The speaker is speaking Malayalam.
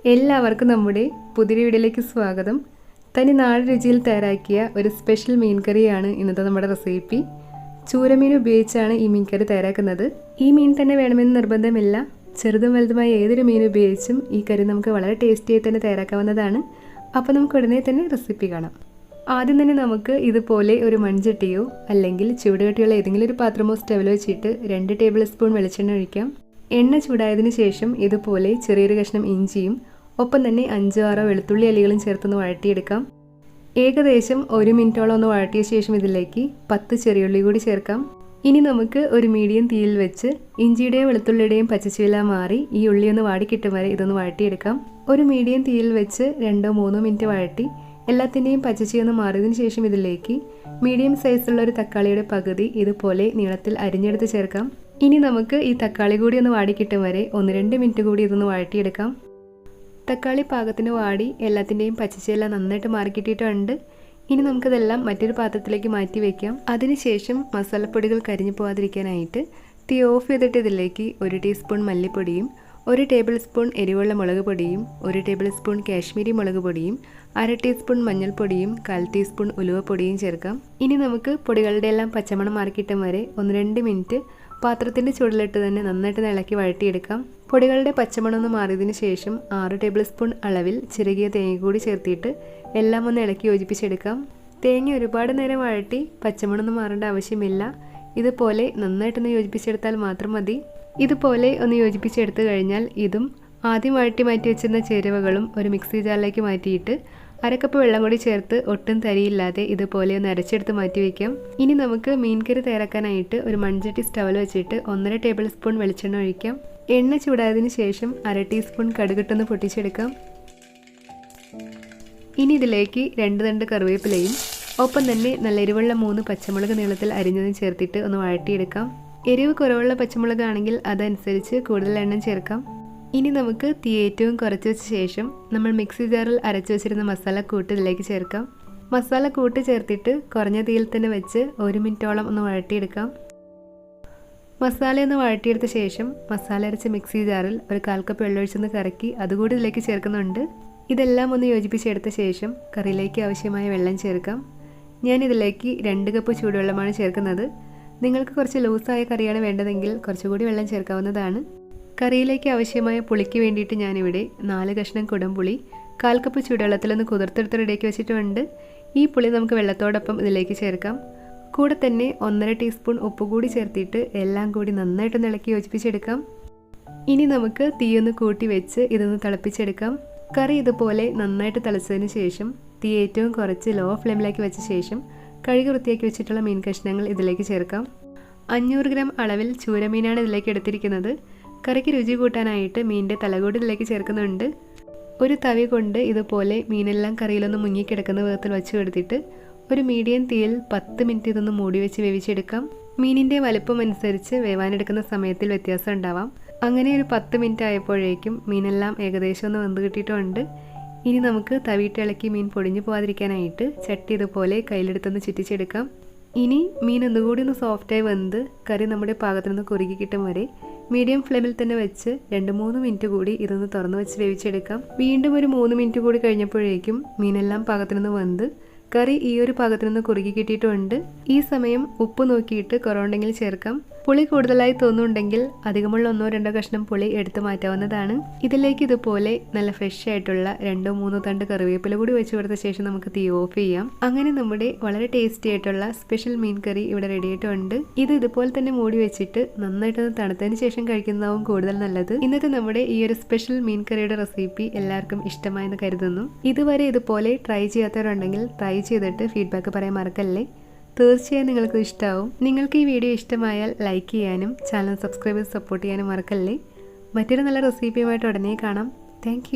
എല്ലാവർക്കും നമ്മുടെ പുതിയ വീഡിയോയിലേക്ക് സ്വാഗതം. തനി നാടൻ രുചിയിൽ തയ്യാറാക്കിയ ഒരു സ്പെഷ്യൽ മീൻ കറിയാണ് ഇന്നത്തെ നമ്മുടെ റെസിപ്പി. ചൂരമീൻ ഉപയോഗിച്ചാണ് ഈ മീൻ കറി തയ്യാറാക്കുന്നത്. ഈ മീൻ തന്നെ വേണമെന്ന് നിർബന്ധമില്ല. ചെറുതും വലുതുമായ ഏതൊരു മീൻ ഉപയോഗിച്ചും ഈ കറി നമുക്ക് വളരെ ടേസ്റ്റിയായി തന്നെ തയ്യാറാക്കാവുന്നതാണ്. അപ്പോൾ നമുക്ക് ഉടനെ തന്നെ റെസിപ്പി കാണാം. ആദ്യം തന്നെ നമുക്ക് ഇതുപോലെ ഒരു മൺചട്ടിയോ അല്ലെങ്കിൽ ചൂടുകട്ടിയുള്ള ഏതെങ്കിലും ഒരു പാത്രമോ സ്റ്റവിൽ വെച്ചിട്ട് 2 ടേബിൾ സ്പൂൺ വെളിച്ചെണ്ണ ഒഴിക്കാം. എണ്ണ ചൂടായതിനു ശേഷം ഇതുപോലെ ചെറിയൊരു കഷ്ണം ഇഞ്ചിയും ഒപ്പം തന്നെ 5-6 വെളുത്തുള്ളി അല്ലികളും ചേർത്തൊന്ന് വഴറ്റിയെടുക്കാം. ഏകദേശം 1 മിനിറ്റോളം ഒന്ന് വഴറ്റിയ ശേഷം ഇതിലേക്ക് 10 ചെറിയുള്ളി കൂടി ചേർക്കാം. ഇനി നമുക്ക് ഒരു മീഡിയം തീയിൽ വെച്ച് ഇഞ്ചിയുടെയും വെളുത്തുള്ളിയുടെയും പച്ചച്ചുവെല്ലാം മാറി ഈ ഉള്ളി ഒന്ന് വാടിക്കിട്ടും വരെ ഇതൊന്ന് വഴറ്റിയെടുക്കാം. ഒരു മീഡിയം തീയിൽ വെച്ച് 2-3 മിനിറ്റ് വഴറ്റി എല്ലാത്തിൻ്റെയും പച്ചച്ചൊന്ന് മാറിയതിനു ശേഷം ഇതിലേക്ക് മീഡിയം സൈസുള്ള ഒരു തക്കാളിയുടെ പകുതി ഇതുപോലെ നീളത്തിൽ അരിഞ്ഞെടുത്ത് ചേർക്കാം. ഇനി നമുക്ക് ഈ തക്കാളി കൂടി ഒന്ന് വാടിക്കിട്ടും വരെ 1-2 മിനിറ്റ് കൂടി ഇതൊന്ന് വഴറ്റിയെടുക്കാം. തക്കാളി പാകത്തിന് വാടി എല്ലാത്തിൻ്റെയും പച്ചച്ചെല്ലാം നന്നായിട്ട് മാറിക്കിട്ടിയിട്ടുണ്ട്. ഇനി നമുക്കിതെല്ലാം മറ്റൊരു പാത്രത്തിലേക്ക് മാറ്റി വയ്ക്കാം. അതിനുശേഷം മസാലപ്പൊടികൾ കരിഞ്ഞു പോകാതിരിക്കാനായിട്ട് തീ ഓഫ് ചെയ്തിട്ട് ഇതിലേക്ക് 1 ടീസ്പൂൺ മല്ലിപ്പൊടിയും 1 ടേബിൾ സ്പൂൺ എരിവുള്ള മുളക് പൊടിയും 1 ടേബിൾ സ്പൂൺ കാശ്മീരി മുളക് പൊടിയും 1/2 ടീസ്പൂൺ മഞ്ഞൾപ്പൊടിയും 1/4 ടീസ്പൂൺ ഉലുവപ്പൊടിയും ചേർക്കാം. ഇനി നമുക്ക് പൊടികളുടെ എല്ലാം പച്ചമണം മാറിക്കിട്ടും വരെ 1-2 മിനിറ്റ് പാത്രത്തിൻ്റെ ചൂടിലിട്ട് തന്നെ നന്നായിട്ട് ഇളക്കി വഴറ്റിയെടുക്കാം. പൊടികളുടെ പച്ചമണം ഒന്ന് മാറിയതിന് ശേഷം 6 ടേബിൾ സ്പൂൺ അളവിൽ ചിരകിയ തേങ്ങ കൂടി ചേർത്തിട്ട് എല്ലാം ഒന്ന് ഇളക്കി യോജിപ്പിച്ചെടുക്കാം. തേങ്ങ ഒരുപാട് നേരം വഴറ്റി പച്ചമണം ഒന്നും മാറേണ്ട ആവശ്യമില്ല. ഇതുപോലെ നന്നായിട്ടൊന്ന് യോജിപ്പിച്ചെടുത്താൽ മാത്രം മതി. ഇതുപോലെ ഒന്ന് യോജിപ്പിച്ചെടുത്ത് കഴിഞ്ഞാൽ ഇതും ആദ്യം വഴറ്റി മാറ്റി വെച്ചിരുന്ന ചേരുവകളും ഒരു മിക്സി ജാറിലേക്ക് മാറ്റിയിട്ട് 1/2 കപ്പ് വെള്ളം കൂടി ചേർത്ത് ഒട്ടും തരിയില്ലാതെ ഇതുപോലെ ഒന്ന് അരച്ചെടുത്ത് മാറ്റി വയ്ക്കാം. ഇനി നമുക്ക് മീൻ കറി തയ്യാറാക്കാനായിട്ട് ഒരു മൺചട്ടി സ്റ്റവിൽ വെച്ചിട്ട് 1.5 ടേബിൾ സ്പൂൺ വെളിച്ചെണ്ണ ഒഴിക്കാം. എണ്ണ ചൂടായതിന് ശേഷം 1/2 ടീസ്പൂൺ കടുകിട്ടൊന്ന് പൊട്ടിച്ചെടുക്കാം. ഇനി ഇതിലേക്ക് 2 തണ്ട് കറിവേപ്പിലയും ഒപ്പം തന്നെ നല്ല എരിവുള്ള 3 പച്ചമുളക് നീളത്തിൽ അരിഞ്ഞതും ചേർത്തിട്ട് ഒന്ന് വഴറ്റിയെടുക്കാം. എരിവ് കുറവുള്ള പച്ചമുളകാണെങ്കിൽ അതനുസരിച്ച് കൂടുതൽ എണ്ണം ചേർക്കാം. ഇനി നമുക്ക് തീ ഏറ്റവും കുറച്ച് വെച്ച ശേഷം നമ്മൾ മിക്സി ജാറിൽ അരച്ചു വെച്ചിരുന്ന മസാലക്കൂട്ട് ഇതിലേക്ക് ചേർക്കാം. മസാലക്കൂട്ട് ചേർത്തിട്ട് കുറഞ്ഞ തീയിൽ തന്നെ വെച്ച് 1 മിനിറ്റോളം ഒന്ന് വഴറ്റിയെടുക്കാം. മസാലയൊന്ന് വഴറ്റിയെടുത്ത ശേഷം മസാല അരച്ച മിക്സി ജാറിൽ ഒരു 1/4 കപ്പ് വെള്ളമൊഴിച്ചൊന്ന് കറക്കി അതുകൂടി ഇതിലേക്ക് ചേർക്കുന്നുണ്ട്. ഇതെല്ലാം ഒന്ന് യോജിപ്പിച്ചെടുത്ത ശേഷം കറിയിലേക്ക് ആവശ്യമായ വെള്ളം ചേർക്കാം. ഞാനിതിലേക്ക് 2 കപ്പ് ചൂടുവെള്ളമാണ് ചേർക്കുന്നത്. നിങ്ങൾക്ക് കുറച്ച് ലൂസായ കറിയാണ് വേണ്ടതെങ്കിൽ കുറച്ചുകൂടി വെള്ളം ചേർക്കാവുന്നതാണ്. കറിയിലേക്ക് ആവശ്യമായ പുളിക്ക് വേണ്ടിയിട്ട് ഞാനിവിടെ 4 കഷ്ണം കുടംപുളി 1/4 കപ്പ് ചൂടുവെള്ളത്തിലൊന്ന് കുതിർത്തെടുത്ത് റെഡിയാക്കി വെച്ചിട്ടുണ്ട്. ഈ പുളി നമുക്ക് വെള്ളത്തോടൊപ്പം ഇതിലേക്ക് ചേർക്കാം. കൂടെ തന്നെ 1.5 ടീസ്പൂൺ ഉപ്പ് കൂടി ചേർത്തിട്ട് എല്ലാം കൂടി നന്നായിട്ടൊന്ന് ഇളക്കി യോജിപ്പിച്ചെടുക്കാം. ഇനി നമുക്ക് തീയൊന്ന് കൂട്ടി വെച്ച് ഇതൊന്ന് തിളപ്പിച്ചെടുക്കാം. കറി ഇതുപോലെ നന്നായിട്ട് തിളച്ചതിന് ശേഷം തീ ഏറ്റവും കുറച്ച് ലോ ഫ്ലെയിമിലേക്ക് വെച്ച ശേഷം കഴുകി വൃത്തിയാക്കി വെച്ചിട്ടുള്ള മീൻ കഷ്ണങ്ങൾ ഇതിലേക്ക് ചേർക്കാം. 500 ഗ്രാം അളവിൽ ചൂരമീനാണ് ഇതിലേക്ക് എടുത്തിരിക്കുന്നത്. കറിക്ക് രുചി കൂട്ടാനായിട്ട് മീനിൻ്റെ തലകൂടി ഇതിലേക്ക് ചേർക്കുന്നുണ്ട്. ഒരു തവി കൊണ്ട് ഇതുപോലെ മീനെല്ലാം കറിയിലൊന്ന് മുങ്ങിക്കിടക്കുന്ന വിധത്തിൽ വെച്ച് കൊടുത്തിട്ട് ഒരു മീഡിയം തീയിൽ 10 മിനിറ്റ് ഇതൊന്ന് മൂടി വെച്ച് വേവിച്ചെടുക്കാം. മീനിൻ്റെ വലുപ്പം അനുസരിച്ച് വേവാനെടുക്കുന്ന സമയത്തിൽ വ്യത്യാസം ഉണ്ടാവാം. അങ്ങനെ ഒരു 10 മിനിറ്റ് ആയപ്പോഴേക്കും മീനെല്ലാം ഏകദേശം ഒന്ന് വെന്ത് കിട്ടിയിട്ടുണ്ട്. ഇനി നമുക്ക് തവിയിട്ട് ഇളക്കി മീൻ പൊടിഞ്ഞു പോകാതിരിക്കാനായിട്ട് ചട്ടി ഇതുപോലെ കയ്യിലെടുത്തൊന്ന് ചുറ്റിച്ചെടുക്കാം. ഇനി മീൻ ഒന്നുകൂടി ഒന്ന് സോഫ്റ്റായി വെന്ത് കറി നമ്മുടെ പാകത്തിനൊന്ന് കുറുകി കിട്ടും വരെ മീഡിയം ഫ്ലെയിമിൽ തന്നെ വെച്ച് 2-3 മിനിറ്റ് കൂടി ഇതൊന്ന് തുറന്ന് വെച്ച് വേവിച്ചെടുക്കാം. വീണ്ടും ഒരു 3 മിനിറ്റ് കൂടി കഴിഞ്ഞപ്പോഴേക്കും മീനെല്ലാം പാകത്തിനൊന്ന് വെന്ത് കറി ഈ ഒരു പാകത്തിനൊന്ന് കുറുകി കിട്ടിയിട്ടുണ്ട്. ഈ സമയം ഉപ്പ് നോക്കിയിട്ട് കുറവുണ്ടെങ്കിൽ ചേർക്കാം. പുളി കൂടുതലായി തോന്നുന്നുണ്ടെങ്കിൽ അധികമുള്ള 1-2 കഷ്ണം പുളി എടുത്ത് മാറ്റാവുന്നതാണ്. ഇതിലേക്ക് ഇതുപോലെ നല്ല ഫ്രഷ് ആയിട്ടുള്ള 2-3 തണ്ട് കറിവേപ്പില കൂടി വെച്ച് കൊടുത്ത ശേഷം നമുക്ക് തീ ഓഫ് ചെയ്യാം. അങ്ങനെ നമ്മുടെ വളരെ ടേസ്റ്റി ആയിട്ടുള്ള സ്പെഷ്യൽ മീൻ കറി ഇവിടെ റെഡി ആയിട്ടുണ്ട്. ഇത് ഇതുപോലെ തന്നെ മൂടി വെച്ചിട്ട് നന്നായിട്ടൊന്ന് തണുത്തതിന് ശേഷം കഴിക്കുന്നതാവും കൂടുതൽ നല്ലത്. ഇന്നത്തെ നമ്മുടെ ഈ ഒരു സ്പെഷ്യൽ മീൻ കറിയുടെ റെസിപ്പി എല്ലാവർക്കും ഇഷ്ടമായെന്ന് കരുതുന്നു. ഇതുവരെ ഇതുപോലെ ട്രൈ ചെയ്യാത്തവരുണ്ടെങ്കിൽ ട്രൈ ചെയ്തിട്ട് ഫീഡ്ബാക്ക് പറയാൻ മറക്കല്ലേ. തീർച്ചയായും നിങ്ങൾക്ക് ഇഷ്ടമാവും. നിങ്ങൾക്ക് ഈ വീഡിയോ ഇഷ്ടമായാൽ ലൈക്ക് ചെയ്യാനും ചാനൽ സബ്സ്ക്രൈബ് ചെയ്ത് സപ്പോർട്ട് ചെയ്യാനും മറക്കല്ലേ. മറ്റൊരു നല്ല റെസിപ്പിയുമായിട്ട് ഉടനെ കാണാം. താങ്ക്